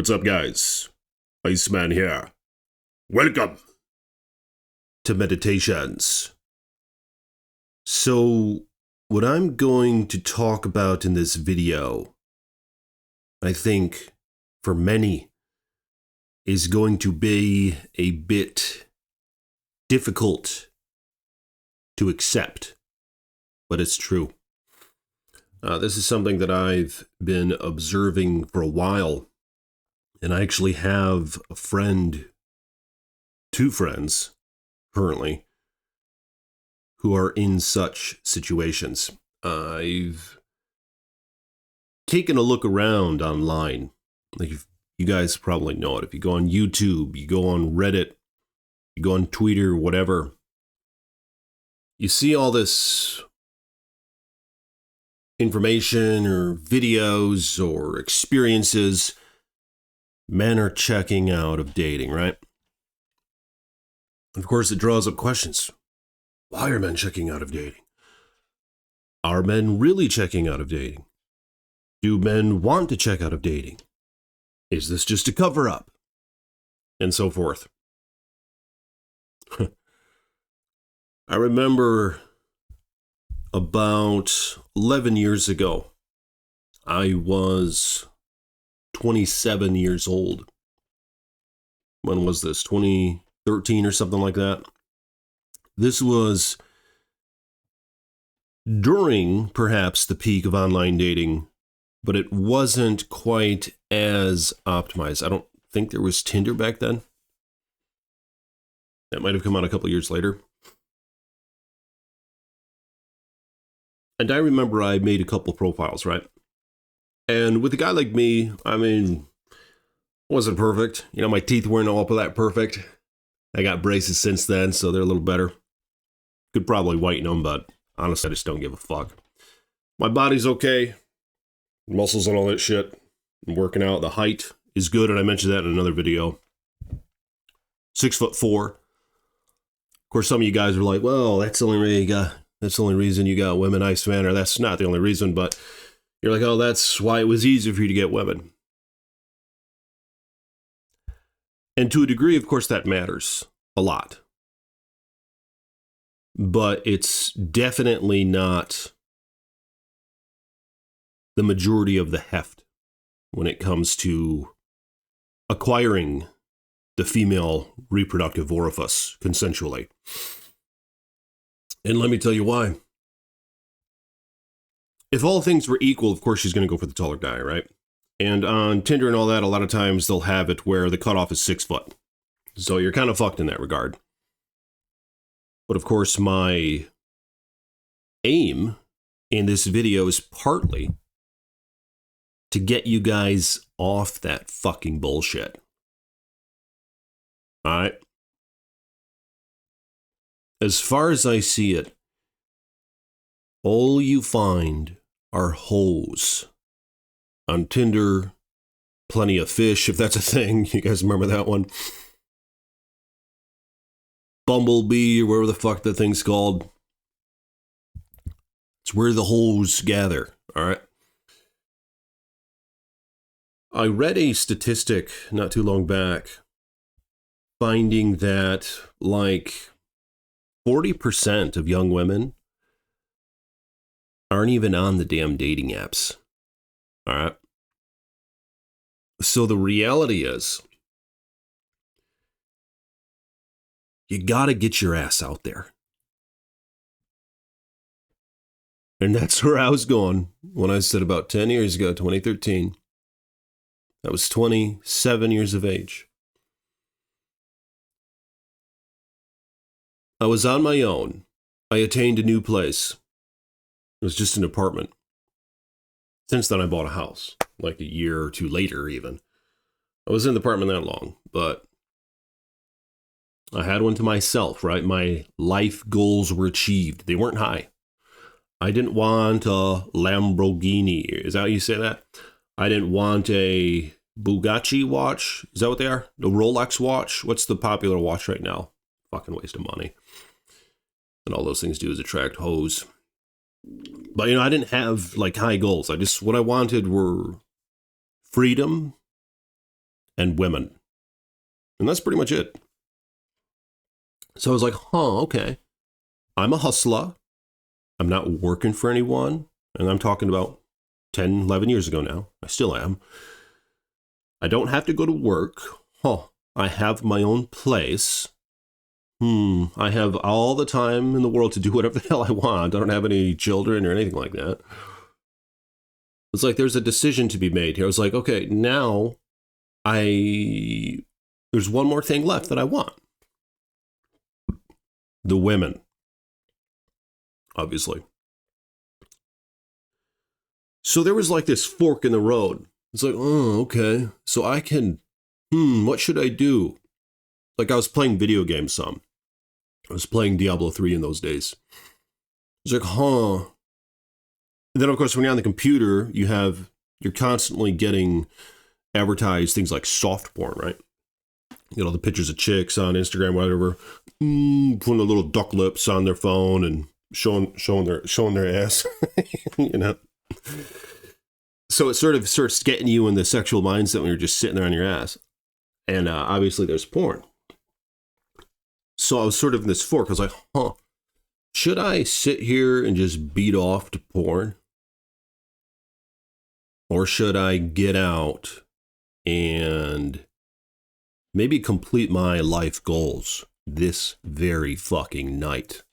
What's up, guys? Iceman here. Welcome to Meditations. So, what I'm going to talk about in this video, I think, for many, is going to be a bit difficult to accept, but it's true. This is something that I've been observing for a while, and I actually have a friend, two friends, currently, who are in such situations. I've taken a look around online. Like, you guys probably know it. If you go on YouTube, you go on Reddit, you go on Twitter, whatever, you see all this information or videos or experiences. Men are checking out of dating, right? Of course, it draws up questions. Why are men checking out of dating? Are men really checking out of dating? Do men want to check out of dating? Is this just a cover-up? And so forth. I remember about 11 years ago, I was 27 years old. When was this? 2013 or something like that? This was during, perhaps, the peak of online dating, but it wasn't quite as optimized. I don't think there was Tinder back then. That might have come out a couple years later. And I remember I made a couple profiles, right? And with a guy like me, I mean, wasn't perfect. You know, my teeth weren't all that perfect. I got braces since then, so they're a little better. Could probably whiten them, but honestly, I just don't give a fuck. My body's okay. Muscles and all that shit. I'm working out. The height is good, and I mentioned that in another video. 6'4". Of course, some of you guys are like, well, that's the only reason you got women, Iceman, or that's not the only reason, but you're like, oh, that's why it was easy for you to get women. And to a degree, of course, that matters a lot. But it's definitely not the majority of the heft when it comes to acquiring the female reproductive orifice consensually. And let me tell you why. If all things were equal, of course, she's going to go for the taller guy, right? And on Tinder and all that, a lot of times they'll have it where the cutoff is 6 foot. So you're kind of fucked in that regard. But of course, my aim in this video is partly to get you guys off that fucking bullshit. All right? As far as I see it, all you find are hoes. On Tinder, plenty of fish, if that's a thing. You guys remember that one? Bumblebee, or whatever the fuck that thing's called. It's where the hoes gather, all right? I read a statistic not too long back finding that like 40% of young women aren't even on the damn dating apps. All right. So the reality is, you got to get your ass out there. And that's where I was going when I said about 10 years ago, 2013. I was 27 years of age. I was on my own. I attained a new place. It was just an apartment. Since then, I bought a house, like a year or two later, even. I was in the apartment that long, but I had one to myself, right? My life goals were achieved. They weren't high. I didn't want a Lamborghini. Is that how you say that? I didn't want a Bugatti watch. Is that what they are? The Rolex watch? What's the popular watch right now? Fucking waste of money. And all those things do is attract hoes. But, you know, I didn't have, like, high goals. What I wanted were freedom, and women. And that's pretty much it. So I was like, okay. I'm a hustler. I'm not working for anyone. And I'm talking about 10, 11 years ago now. I still am. I don't have to go to work. I have my own place. I have all the time in the world to do whatever the hell I want. I don't have any children or anything like that. It's like there's a decision to be made here. I was like, okay, now there's one more thing left that I want. The women. Obviously. So there was like this fork in the road. It's like, okay. So I can, what should I do? Like I was playing video games some. I was playing Diablo 3 in those days. It's like, And then of course, when you're on the computer, you're constantly getting advertised things like soft porn, right? You know, the pictures of chicks on Instagram, whatever, putting the little duck lips on their phone and showing their ass, you know. So it sort of starts getting you in the sexual mindset when you're just sitting there on your ass. And obviously there's porn. So I was sort of in this fork. I was like, should I sit here and just beat off to porn? Or should I get out and maybe complete my life goals this very fucking night?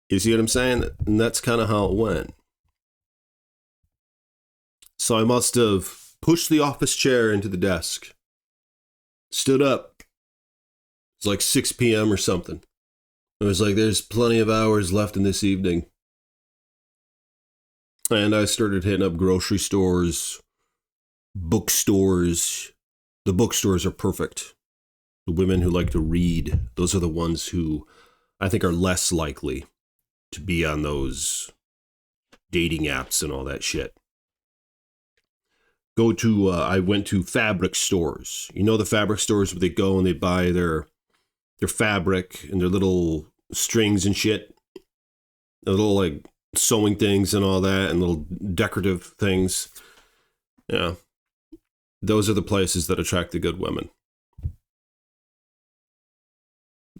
You see what I'm saying? And that's kind of how it went. So I must have pushed the office chair into the desk, stood up. It's like 6 p.m. or something. I was like, there's plenty of hours left in this evening. And I started hitting up grocery stores, bookstores. The bookstores are perfect. The women who like to read, those are the ones who I think are less likely to be on those dating apps and all that shit. I went to fabric stores. You know the fabric stores where they go and they buy their fabric and their little strings and shit. The little like sewing things and all that and little decorative things. Yeah. Those are the places that attract the good women.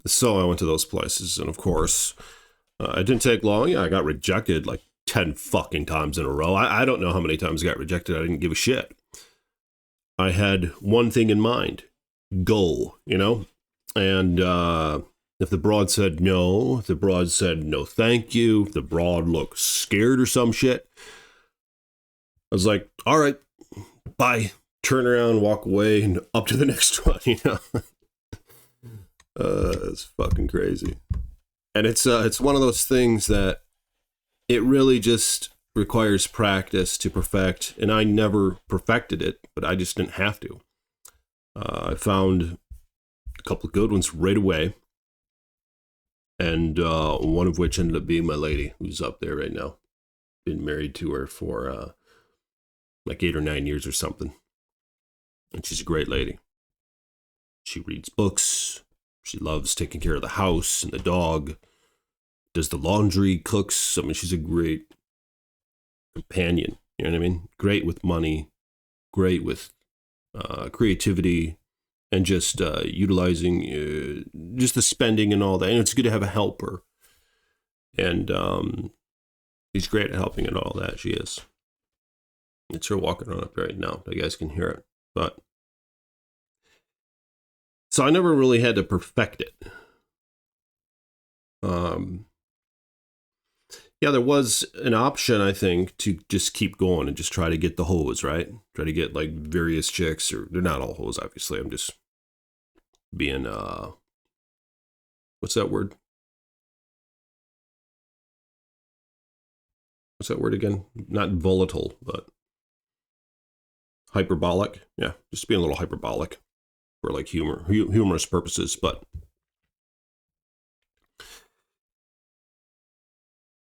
So I went to those places, and of course, it didn't take long. Yeah, I got rejected like 10 fucking times in a row. I don't know how many times I got rejected. I didn't give a shit. I had one thing in mind. Goal, you know? And if the broad said no, if the broad said no thank you, if the broad looked scared or some shit, I was like, all right, bye. Turn around, walk away, and up to the next one, you know? It's fucking crazy. And it's one of those things that it really just requires practice to perfect. And I never perfected it, but I just didn't have to. I found a couple of good ones right away. And one of which ended up being my lady, who's up there right now. Been married to her for like 8 or 9 years or something. And she's a great lady. She reads books. She loves taking care of the house and the dog. Does the laundry, cooks. I mean, she's a great companion. You know what I mean? Great with money. Great with creativity. And just utilizing just the spending and all that. And it's good to have a helper. And she's great at helping and all that. She is. It's her walking around up there right now. You guys can hear it. But so I never really had to perfect it. Yeah, there was an option, I think, to just keep going and just try to get the hoes, right? Try to get like various chicks, or they're not all hoes, obviously. I'm just being what's that word? What's that word again? Not volatile, but hyperbolic. Yeah, just being a little hyperbolic for like humorous purposes, but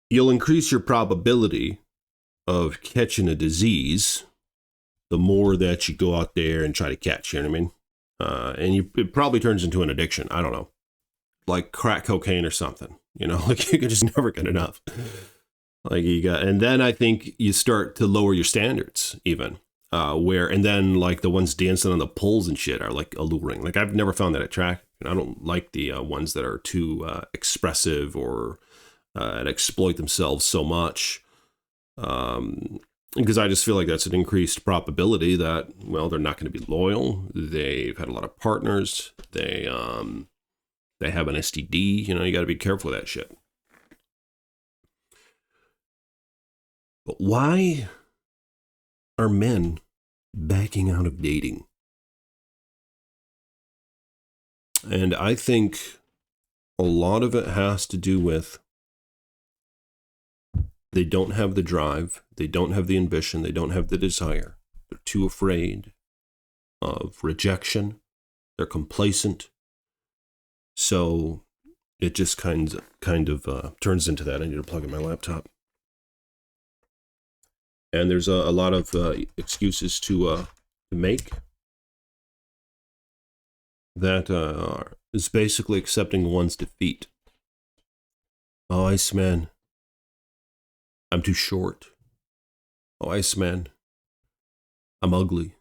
you'll increase your probability of catching a disease the more that you go out there and try to catch, you know what I mean? And it probably turns into an addiction. I don't know, like crack cocaine or something, you know, like you can just never get enough. Like and then I think you start to lower your standards even. and then like the ones dancing on the poles and shit are like alluring. Like I've never found that attractive. I don't like the ones that are too expressive or and exploit themselves so much. Because I just feel like that's an increased probability that, well, they're not going to be loyal. They've had a lot of partners. They have an STD. You know, you got to be careful of that shit. But why are men backing out of dating? And I think a lot of it has to do with they don't have the drive, they don't have the ambition, they don't have the desire. They're too afraid of rejection. They're complacent. So it just kind of turns into that. I need to plug in my laptop. And there's a lot of excuses to make that is basically accepting one's defeat. Oh, Iceman, I'm too short. Oh, Iceman, I'm ugly.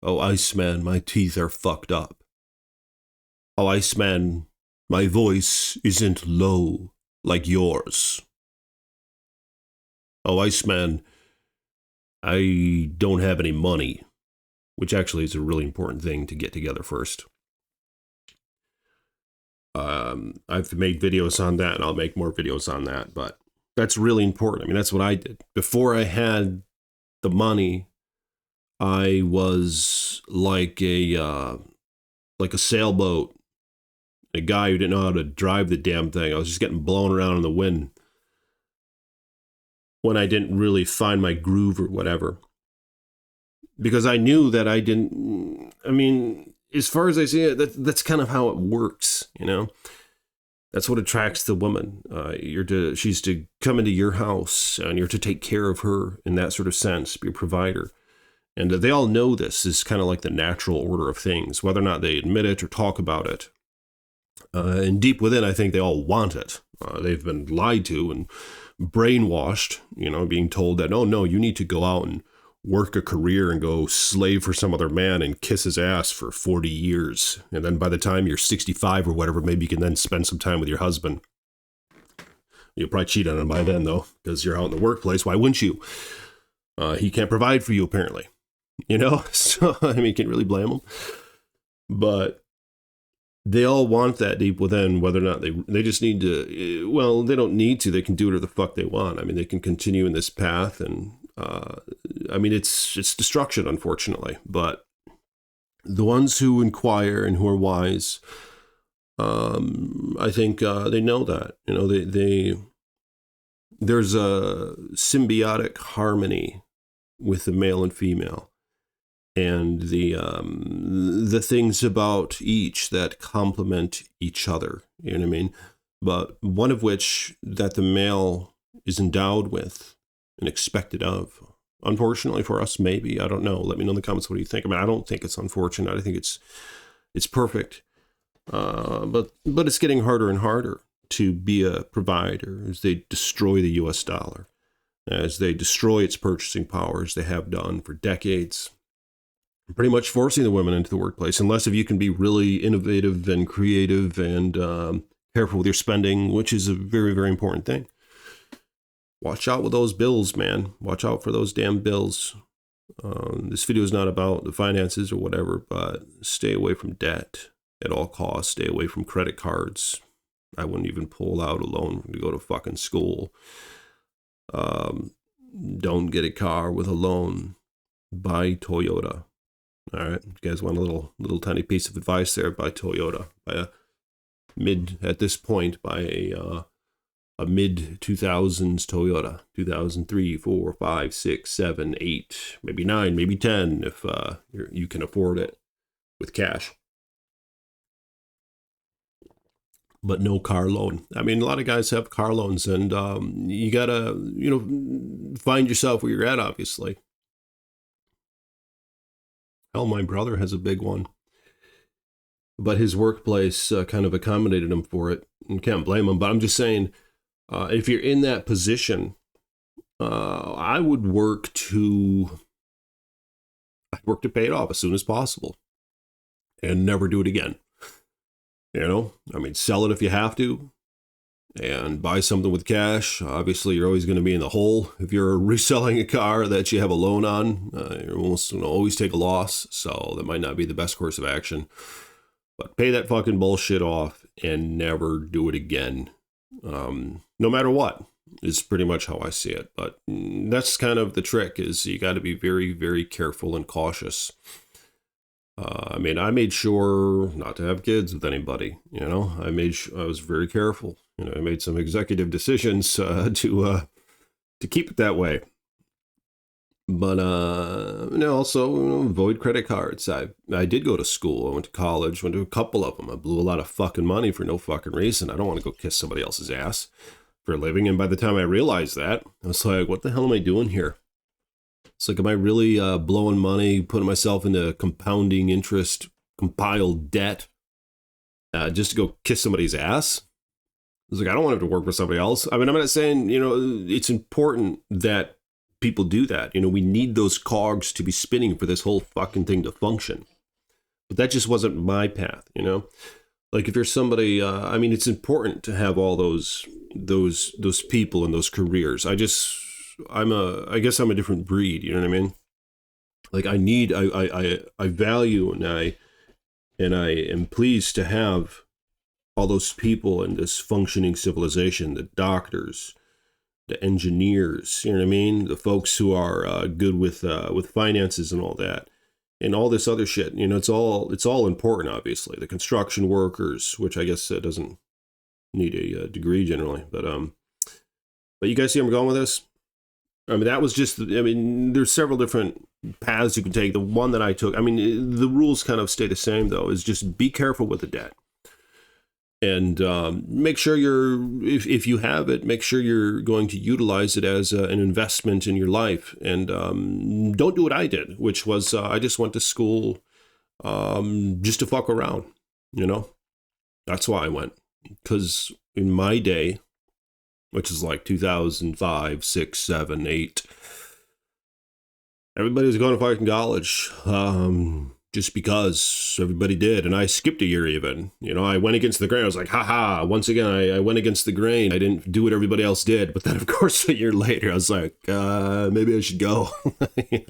Oh, Iceman, my teeth are fucked up. Oh, Iceman, my voice isn't low like yours. Oh, Iceman, I don't have any money, which actually is a really important thing to get together first. I've made videos on that, and I'll make more videos on that, but that's really important. I mean, that's what I did. Before I had the money, I was like a sailboat, a guy who didn't know how to drive the damn thing. I was just getting blown around in the wind when I didn't really find my groove or whatever. Because I knew that I didn't, I mean, as far as I see it, that's kind of how it works, you know? That's what attracts the woman. She's to come into your house, and you're to take care of her in that sort of sense, be a provider. And they all know this is kind of like the natural order of things, whether or not they admit it or talk about it. And deep within, I think they all want it. They've been lied to and brainwashed, you know, being told that, oh, no, you need to go out and work a career and go slave for some other man and kiss his ass for 40 years. And then by the time you're 65 or whatever, maybe you can then spend some time with your husband. You'll probably cheat on him by then, though, because you're out in the workplace. Why wouldn't you? He can't provide for you, apparently. You know? So, I mean, you can't really blame him. But they all want that deep within, whether or not they just need to, well, they don't need to. They can do whatever the fuck they want. I mean, they can continue in this path and, I mean, it's destruction, unfortunately, but the ones who inquire and who are wise, I think they know that, you know, there's a symbiotic harmony with the male and female, and the things about each that complement each other, you know what I mean? But one of which that the male is endowed with and expected of. Unfortunately for us, maybe. I don't know. Let me know in the comments what do you think. I mean, I don't think it's unfortunate. I think it's perfect. But it's getting harder and harder to be a provider as they destroy the US dollar, as they destroy its purchasing power, as they have done for decades. Pretty much forcing the women into the workplace, unless if you can be really innovative and creative and careful with your spending, which is a very, very important thing. Watch out with those bills, man. Watch out for those damn bills. This video is not about the finances or whatever, but stay away from debt at all costs. Stay away from credit cards. I wouldn't even pull out a loan to go to fucking school. Don't get a car with a loan. Buy Toyota. All right, you guys want a little tiny piece of advice there? Buy Toyota. Buy at this point, buy a mid-2000s Toyota, 2003, 4, 5, 6, 7, 8, maybe 9, maybe 10 if you can afford it with cash. But no car loan. I mean, a lot of guys have car loans, and you gotta, you know, find yourself where you're at, obviously. Hell, my brother has a big one. But his workplace kind of accommodated him for it, and can't blame him. But I'm just saying, if you're in that position, I would work to I'd work to pay it off as soon as possible and never do it again. You know, I mean, sell it if you have to and buy something with cash. Obviously, you're always going to be in the hole. If you're reselling a car that you have a loan on, you're almost going to always take a loss. So that might not be the best course of action. But pay that fucking bullshit off and never do it again. No matter what, is pretty much how I see it. But that's kind of the trick, is you got to be very, very careful and cautious. I mean, I made sure not to have kids with anybody. You know, I was very careful. You know, I made some executive decisions to keep it that way. But also avoid credit cards. I did go to school. I went to college. Went to a couple of them. I blew a lot of fucking money for no fucking reason. I don't want to go kiss somebody else's ass for a living. And by the time I realized that, I was like, what the hell am I doing here? It's like, am I really blowing money, putting myself into compounding interest, compiled debt, just to go kiss somebody's ass? I was like, I don't want to work for somebody else. I mean, I'm not saying, it's important that people do that. We need those cogs to be spinning for this whole fucking thing to function. But that just wasn't my path, Like, if you're somebody, it's important to have all those people and those careers. I guess I'm a different breed, you know what I mean? Like, I value and I am pleased to have all those people in this functioning civilization, the doctors, the engineers, you know what I mean? The folks who are good with finances and all that. And all this other shit, it's all important, obviously. The construction workers, which I guess doesn't need a degree generally, but you guys see where I'm going with this? I mean, that was just, there's several different paths you can take. The one that I took, the rules kind of stay the same, though, is just be careful with the debt. And make sure if you have it, make sure you're going to utilize it as an investment in your life. And don't do what I did, which was I just went to school just to fuck around, That's why I went. Because in my day, which is like 2005, 6, 7, 8, everybody was going to fucking college. Just because everybody did. And I skipped a year even. I went against the grain. I was like, haha, once again, I went against the grain. I didn't do what everybody else did. But then, of course, a year later, I was like, maybe I should go. What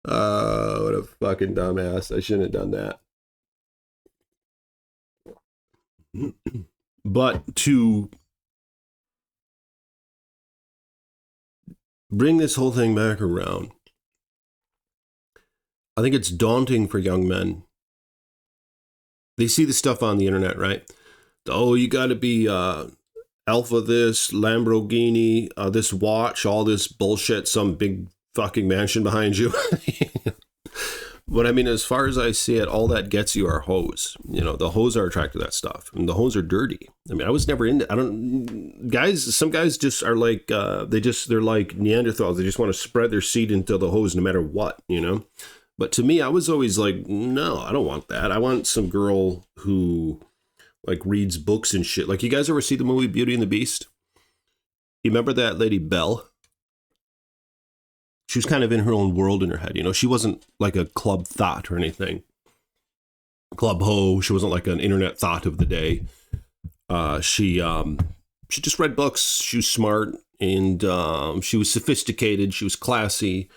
a fucking dumbass. I shouldn't have done that. But to bring this whole thing back around, I think it's daunting for young men. They see the stuff on the internet, right? Oh, you got to be alpha this, Lamborghini, this watch, all this bullshit, some big fucking mansion behind you. But as far as I see it, all that gets you are hoes. The hoes are attracted to that stuff. And the hoes are dirty. I was never into, some guys just are like, they're like Neanderthals. They just want to spread their seed into the hoes no matter what, But to me, I was always like, no, I don't want that. I want some girl who like reads books and shit. Like, you guys ever see the movie Beauty and the Beast? You remember that lady Belle? She was kind of in her own world in her head. She wasn't like a club thought or anything. Club ho. She wasn't like an internet thought of the day. She just read books. She was smart and she was sophisticated. She was classy.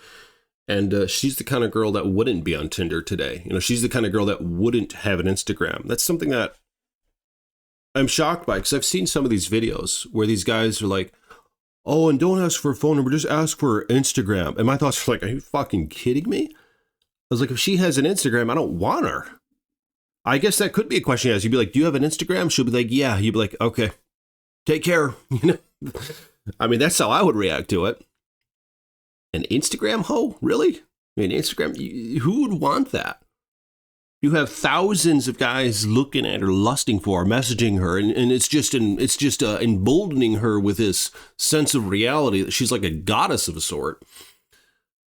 And she's the kind of girl that wouldn't be on Tinder today. She's the kind of girl that wouldn't have an Instagram. That's something that I'm shocked by, because I've seen some of these videos where these guys are like, oh, and don't ask for a phone number, just ask for her Instagram. And my thoughts are like, are you fucking kidding me? I was like, if she has an Instagram, I don't want her. I guess that could be a question you ask. You'd be like, do you have an Instagram? She'll be like, yeah. You'd be like, okay, take care. That's how I would react to it. An Instagram hoe? Really? Instagram, who would want that? You have thousands of guys looking at her, lusting for her, messaging her, and it's just emboldening her with this sense of reality that she's like a goddess of a sort,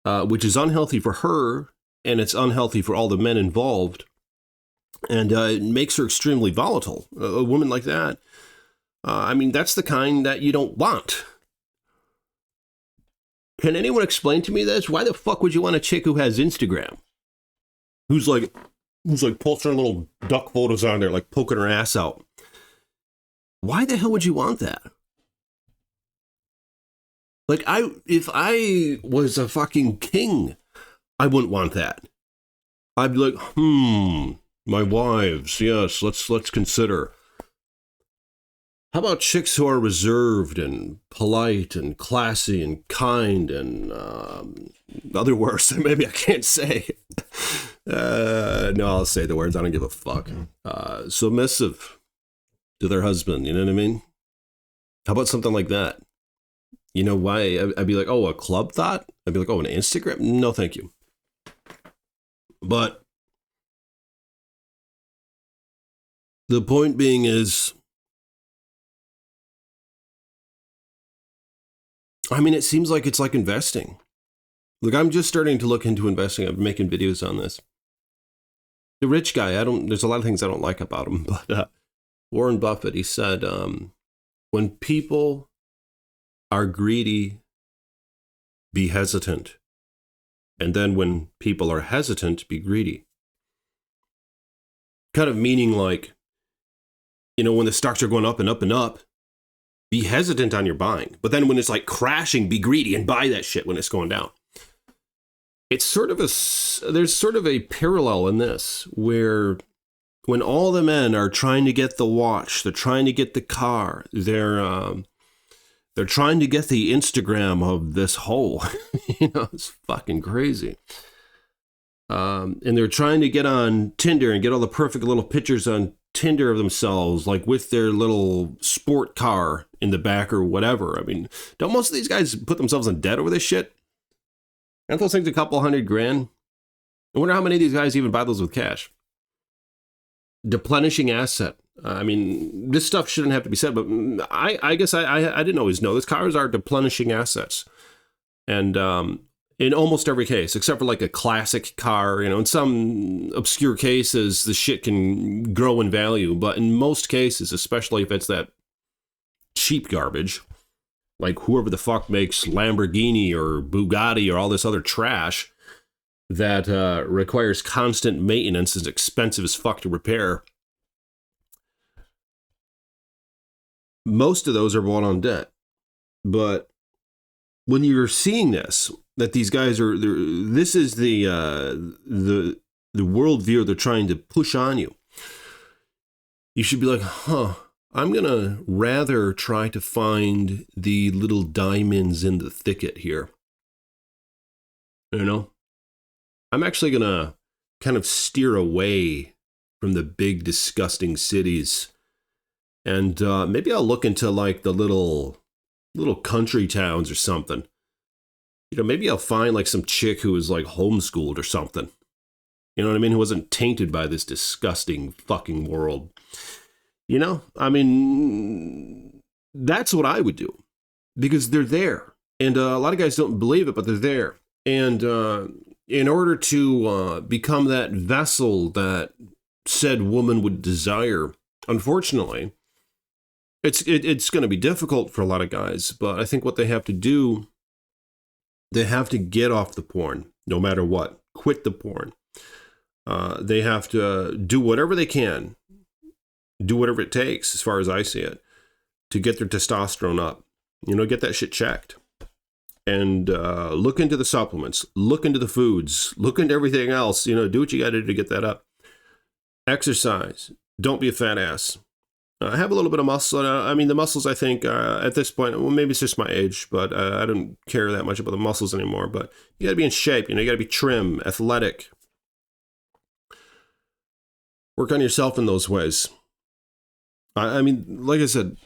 which is unhealthy for her, and it's unhealthy for all the men involved, and it makes her extremely volatile. A woman like that, that's the kind that you don't want. Can anyone explain to me this? Why the fuck would you want a chick who has Instagram? Who's like posting her little duck photos on there, like poking her ass out? Why the hell would you want that? Like, if I was a fucking king, I wouldn't want that. I'd be like, my wives, yes, let's consider. How about chicks who are reserved and polite and classy and kind and other words that maybe I can't say. No, I'll say the words. I don't give a fuck. Submissive to their husband, you know what I mean? How about something like that? You know why? I'd be like, oh, a club thought? I'd be like, oh, an Instagram? No, thank you. But the point being is, I mean, it seems like it's like investing. Look, I'm just starting to look into investing. I've been making videos on this. The rich guy, there's a lot of things I don't like about him, but Warren Buffett, he said, when people are greedy, be hesitant. And then when people are hesitant, be greedy. Kind of meaning like, you know, when the stocks are going up and up and up, be hesitant on your buying. But then when it's like crashing, be greedy and buy that shit when it's going down. It's sort of there's sort of a parallel in this where when all the men are trying to get the watch, they're trying to get the car, they're trying to get the Instagram of this hole. You know, it's fucking crazy. And they're trying to get on Tinder and get all the perfect little pictures on Tinder of themselves, like with their little sport car in the back or whatever. I mean, don't most of these guys put themselves in debt over this shit? Aren't those things a couple $100,000? I wonder how many of these guys even buy those with cash. Deplenishing asset. I mean, this stuff shouldn't have to be said, but I guess I didn't always know this. Cars are deplenishing assets. And in almost every case, except for like a classic car, you know, in some obscure cases, the shit can grow in value. But in most cases, especially if it's that cheap garbage, like whoever the fuck makes Lamborghini or Bugatti or all this other trash that requires constant maintenance, is expensive as fuck to repair, most of those are bought on debt. But when you're seeing this, that these guys are, this is the worldview they're trying to push on you, you should be like, I'm going to rather try to find the little diamonds in the thicket here. You know? I'm actually going to kind of steer away from the big, disgusting cities. And maybe I'll look into like the little country towns or something. You know, maybe I'll find like some chick who is like homeschooled or something. You know what I mean? Who wasn't tainted by this disgusting fucking world. You know, I mean, that's what I would do, because they're there. And a lot of guys don't believe it, but they're there. And in order to become that vessel that said woman would desire, unfortunately, it's going to be difficult for a lot of guys. But I think what they have to do, they have to get off the porn, no matter what. Quit the porn. They have to do whatever they can. Do whatever it takes, as far as I see it, to get their testosterone up. You know, get that shit checked. And look into the supplements. Look into the foods. Look into everything else. You know, do what you got to do to get that up. Exercise. Don't be a fat ass. Have a little bit of muscle. I mean, the muscles, I think, at this point, well, maybe it's just my age, but I don't care that much about the muscles anymore. But you got to be in shape. You know, you got to be trim, athletic. Work on yourself in those ways. I mean, like I said,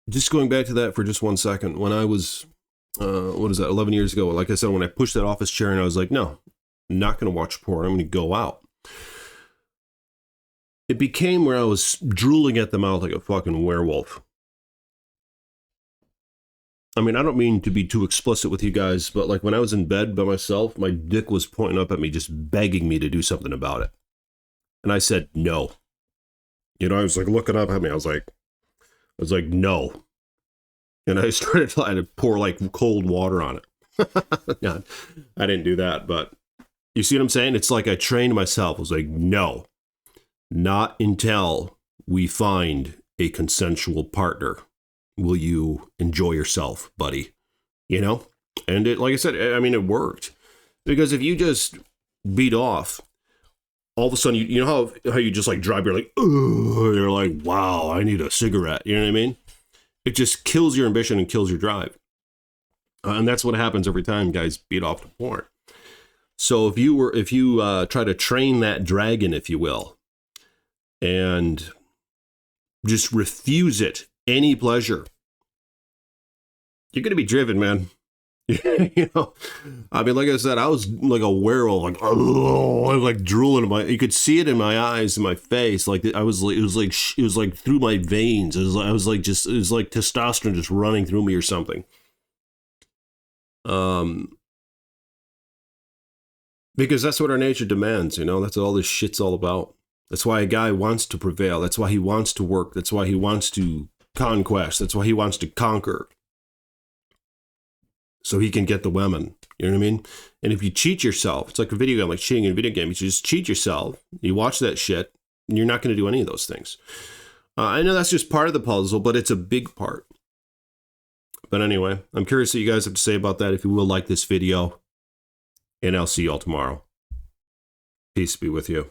just going back to that for just 1 second, when I was, 11 years ago, like I said, when I pushed that office chair and I was like, no, I'm not going to watch porn, I'm going to go out. It became where I was drooling at the mouth like a fucking werewolf. I mean, I don't mean to be too explicit with you guys, but like when I was in bed by myself, my dick was pointing up at me, just begging me to do something about it. And I said, no. You know, I was like looking up at me. I was like, no. And I started trying to pour like cold water on it. No, I didn't do that, but you see what I'm saying? It's like I trained myself. I was like, no, not until we find a consensual partner will you enjoy yourself, buddy. You know? And it, like I said, I mean, it worked. Because if you just beat off, all of a sudden, you know how you just like drive, you're like, ugh, you're like, wow, I need a cigarette. You know what I mean? It just kills your ambition and kills your drive. And that's what happens every time guys beat off to porn. So if you try to train that dragon, if you will, and just refuse it any pleasure, you're going to be driven, man. You know, I mean, like I said, I was like a werewolf, like, oh, I was like drooling in my. You could see it in my eyes, in my face. Like I was like, it was like through my veins. It was like testosterone just running through me or something. Because that's what our nature demands. You know, that's what all this shit's all about. That's why a guy wants to prevail. That's why he wants to work. That's why he wants to conquest. That's why he wants to conquer. So he can get the women. You know what I mean? And if you cheat yourself, it's like a video game, like cheating in a video game. You just cheat yourself. You watch that shit, and you're not going to do any of those things. I know that's just part of the puzzle, but it's a big part. But anyway, I'm curious what you guys have to say about that. If you will like this video, and I'll see you all tomorrow. Peace be with you.